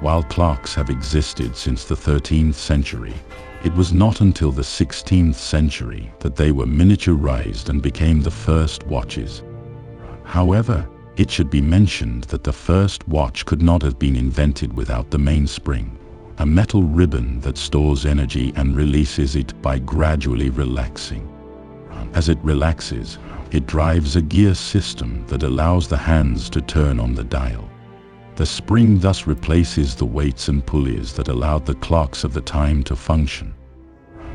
While clocks have existed since the 13th century, it was not until the 16th century that they were miniaturized and became the first watches. However, it should be mentioned that the first watch could not have been invented without the mainspring, a metal ribbon that stores energy and releases it by gradually relaxing. As it relaxes, it drives a gear system that allows the hands to turn on the dial. The spring thus replaces the weights and pulleys that allowed the clocks of the time to function.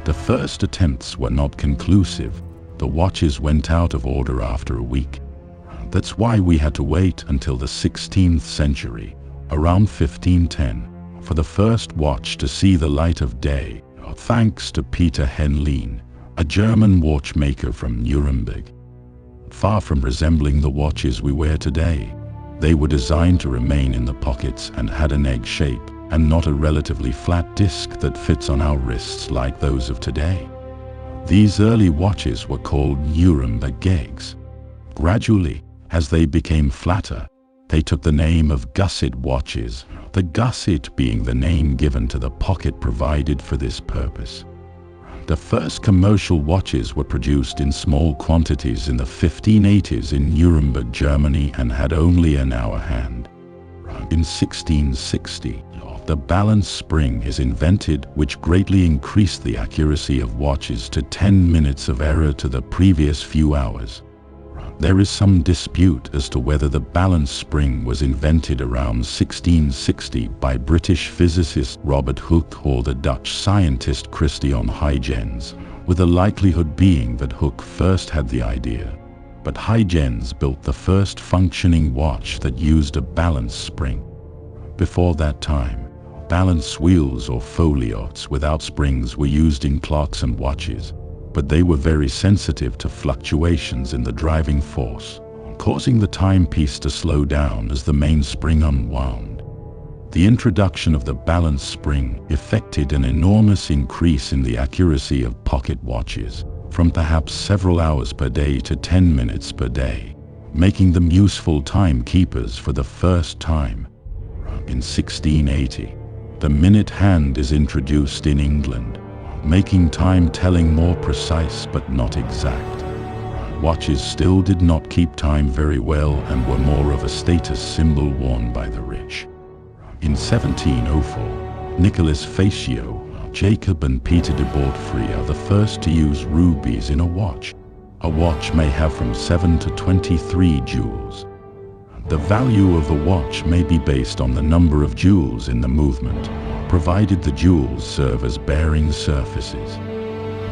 The first attempts were not conclusive. The watches went out of order after a week. That's why we had to wait until the 16th century, around 1510, for the first watch to see the light of day, thanks to Peter Henlein, a German watchmaker from Nuremberg. Far from resembling the watches we wear today, they were designed to remain in the pockets and had an egg shape and not a relatively flat disc that fits on our wrists like those of today. These early watches were called Nuremberg eggs. Gradually, as they became flatter, they took the name of gusset watches, the gusset being the name given to the pocket provided for this purpose. The first commercial watches were produced in small quantities in the 1580s in Nuremberg, Germany, and had only an hour hand. In 1660, the balance spring is invented, which greatly increased the accuracy of watches to 10 minutes of error to the previous few hours. There is some dispute as to whether the balance spring was invented around 1660 by British physicist Robert Hooke or the Dutch scientist Christian Huygens, with the likelihood being that Hooke first had the idea. But Huygens built the first functioning watch that used a balance spring. Before that time, balance wheels or foliots without springs were used in clocks and watches, but they were very sensitive to fluctuations in the driving force, causing the timepiece to slow down as the mainspring unwound. The introduction of the balance spring effected an enormous increase in the accuracy of pocket watches, from perhaps several hours per day to 10 minutes per day, making them useful timekeepers for the first time. In 1680, the minute hand is introduced in England, making time-telling more precise but not exact. Watches still did not keep time very well and were more of a status symbol worn by the rich. In 1704, Nicolas Fatio, Jacob and Peter de Bortfree are the first to use rubies in a watch. A watch may have from 7 to 23 jewels. The value of the watch may be based on the number of jewels in the movement, provided the jewels serve as bearing surfaces.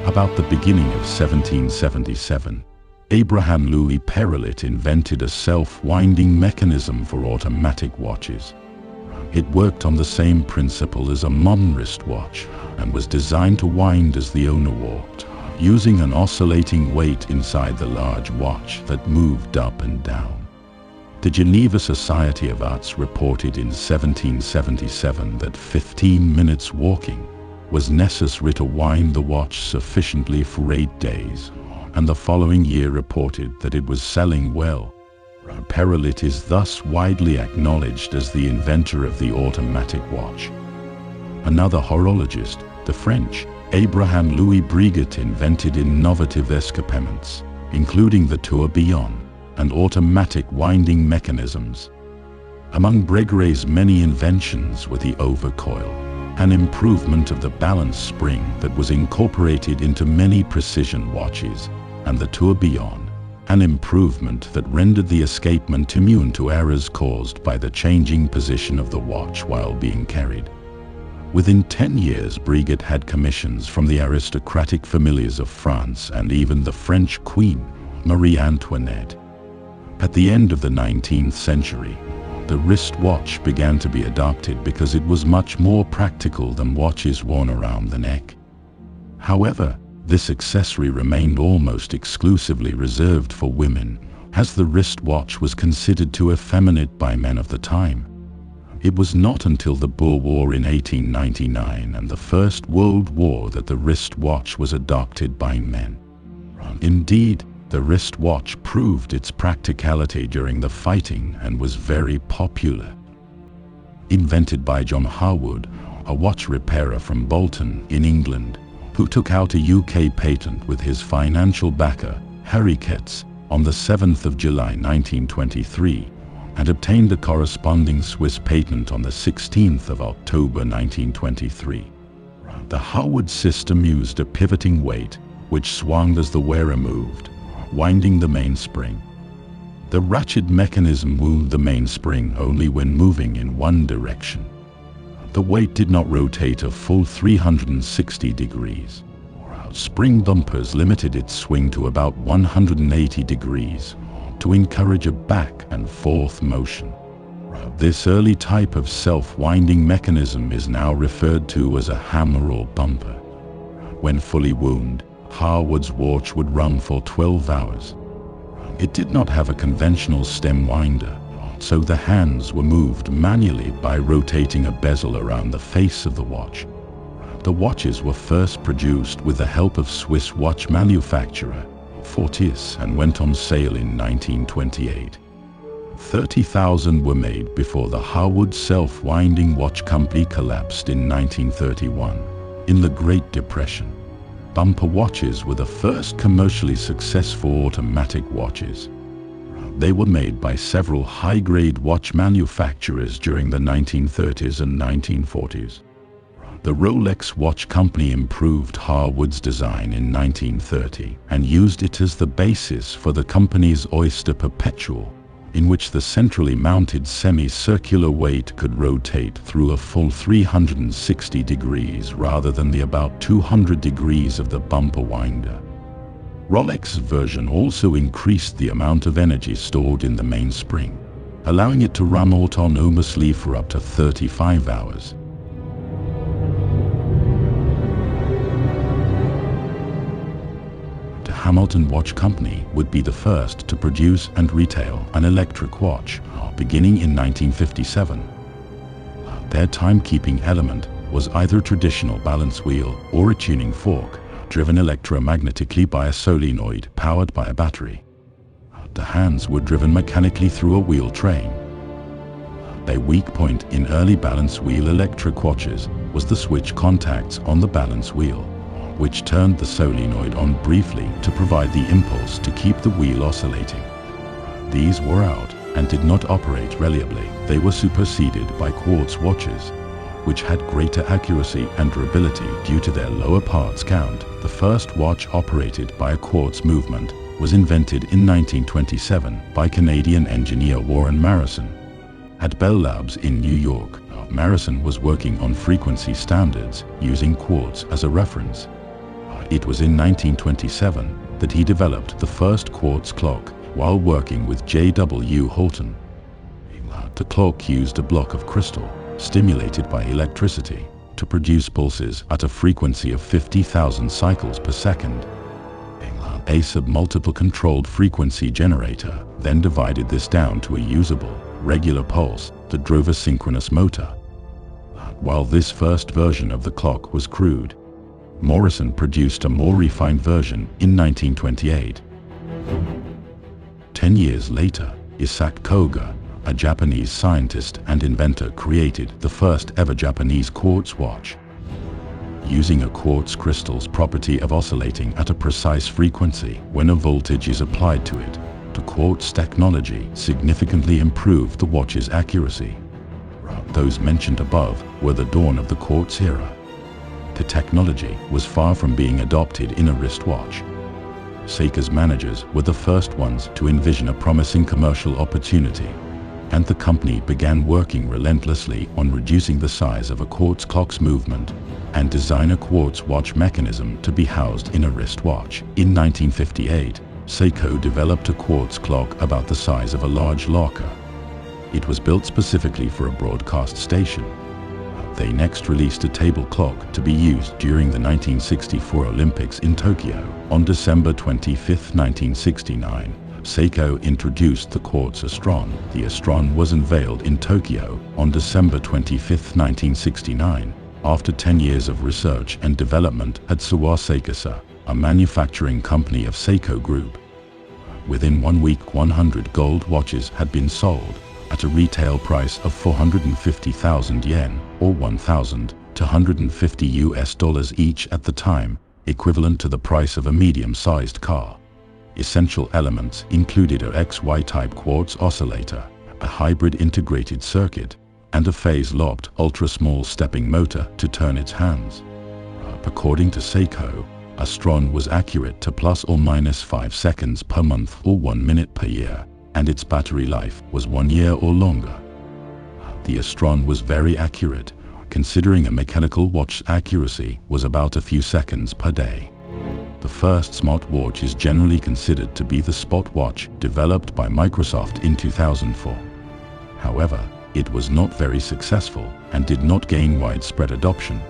About the beginning of 1777, Abraham Louis Perellet invented a self-winding mechanism for automatic watches. It worked on the same principle as a modern wristwatch and was designed to wind as the owner walked, using an oscillating weight inside the large watch that moved up and down. The Geneva Society of Arts reported in 1777 that 15 minutes walking was necessary to wind the watch sufficiently for 8 days, and the following year reported that it was selling well. Perellet is thus widely acknowledged as the inventor of the automatic watch. Another horologist, the French, Abraham Louis Breguet, invented innovative escapements, including the tourbillon and automatic winding mechanisms. Among Breguet's many inventions were the overcoil, an improvement of the balance spring that was incorporated into many precision watches, and the tourbillon, an improvement that rendered the escapement immune to errors caused by the changing position of the watch while being carried. Within 10 years, Breguet had commissions from the aristocratic familiars of France and even the French Queen, Marie Antoinette. At the end of the 19th century, the wristwatch began to be adopted because it was much more practical than watches worn around the neck. However, this accessory remained almost exclusively reserved for women, as the wristwatch was considered too effeminate by men of the time. It was not until the Boer War in 1899 and the First World War that the wristwatch was adopted by men. Indeed, the wristwatch proved its practicality during the fighting and was very popular. invented by John Harwood, a watch repairer from Bolton in England, who took out a UK patent with his financial backer, Harry Ketz, on the 7th of July 1923, and obtained a corresponding Swiss patent on the 16th of October 1923. The Harwood system used a pivoting weight, which swung as the wearer moved, winding the mainspring. The ratchet mechanism wound the mainspring only when moving in one direction. The weight did not rotate a full 360 degrees. Spring bumpers limited its swing to about 180 degrees to encourage a back and forth motion. This early type of self-winding mechanism is now referred to as a hammer or bumper. When fully wound, Harwood's watch would run for 12 hours. It did not have a conventional stem winder, so the hands were moved manually by rotating a bezel around the face of the watch. The watches were first produced with the help of Swiss watch manufacturer Fortis and went on sale in 1928. 30,000 were made before the Harwood self-winding watch company collapsed in 1931. In the Great Depression, bumper watches were the first commercially successful automatic watches. They were made by several high-grade watch manufacturers during the 1930s and 1940s. The Rolex Watch Company improved Harwood's design in 1930 and used it as the basis for the company's Oyster Perpetual, in which the centrally mounted semicircular weight could rotate through a full 360 degrees rather than the about 200 degrees of the bumper winder. Rolex's version also increased the amount of energy stored in the mainspring, allowing it to run autonomously for up to 35 hours. Hamilton Watch Company would be the first to produce and retail an electric watch, beginning in 1957. Their timekeeping element was either a traditional balance wheel or a tuning fork, driven electromagnetically by a solenoid powered by a battery. The hands were driven mechanically through a wheel train. Their weak point in early balance wheel electric watches was the switch contacts on the balance wheel, which turned the solenoid on briefly to provide the impulse to keep the wheel oscillating. These wore out and did not operate reliably. They were superseded by quartz watches, which had greater accuracy and durability due to their lower parts count. The first watch operated by a quartz movement was invented in 1927 by Canadian engineer Warren Marrison. At Bell Labs in New York, Marrison was working on frequency standards using quartz as a reference. It was in 1927 that he developed the first quartz clock while working with J.W. Holton. The clock used a block of crystal, stimulated by electricity, to produce pulses at a frequency of 50,000 cycles per second. A sub-multiple controlled frequency generator then divided this down to a usable, regular pulse that drove a synchronous motor. While this first version of the clock was crude, Morrison produced a more refined version in 1928. 10 years later, Isaac Koga, a Japanese scientist and inventor, created the first ever Japanese quartz watch. Using a quartz crystal's property of oscillating at a precise frequency when a voltage is applied to it, the quartz technology significantly improved the watch's accuracy. Those mentioned above were the dawn of the quartz era. The technology was far from being adopted in a wristwatch. Seiko's managers were the first ones to envision a promising commercial opportunity, and the company began working relentlessly on reducing the size of a quartz clock's movement and design a quartz watch mechanism to be housed in a wristwatch. In 1958, Seiko developed a quartz clock about the size of a large locker. It was built specifically for a broadcast station. They next released a table clock to be used during the 1964 Olympics in Tokyo. On December 25, 1969, Seiko introduced the quartz Astron. The Astron was unveiled in Tokyo on December 25, 1969, after 10 years of research and development at Suwa Seikasa, a manufacturing company of Seiko Group. Within 1 week, 100 gold watches had been sold, at a retail price of 450,000 yen, or $1,250 each at the time, equivalent to the price of a medium-sized car. Essential elements included a XY-type quartz oscillator, a hybrid integrated circuit, and a phase-locked ultra-small stepping motor to turn its hands. According to Seiko, Astron was accurate to plus or minus 5 seconds per month or 1 minute per year, and its battery life was 1 year or longer. The Astron was very accurate, considering a mechanical watch's accuracy was about a few seconds per day. The first smartwatch is generally considered to be the Spot Watch developed by Microsoft in 2004. However, it was not very successful and did not gain widespread adoption.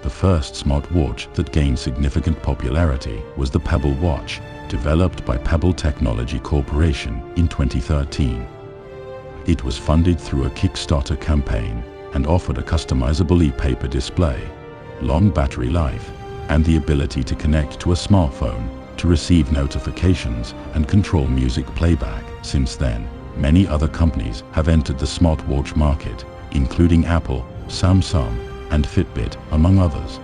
The first smartwatch that gained significant popularity was the Pebble Watch, developed by Pebble Technology Corporation in 2013. It was funded through a Kickstarter campaign and offered a customizable e-paper display, long battery life, and the ability to connect to a smartphone to receive notifications and control music playback. Since then, many other companies have entered the smartwatch market, including Apple, Samsung, and Fitbit, among others.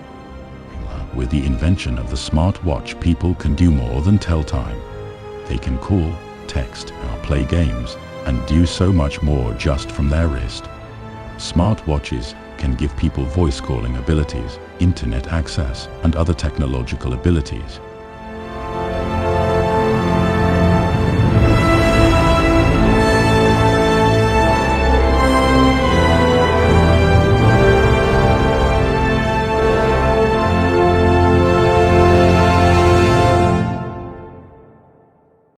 With the invention of the smartwatch, people can do more than tell time. They can call, text, play games, and do so much more just from their wrist. Smartwatches can give people voice calling abilities, internet access, and other technological abilities.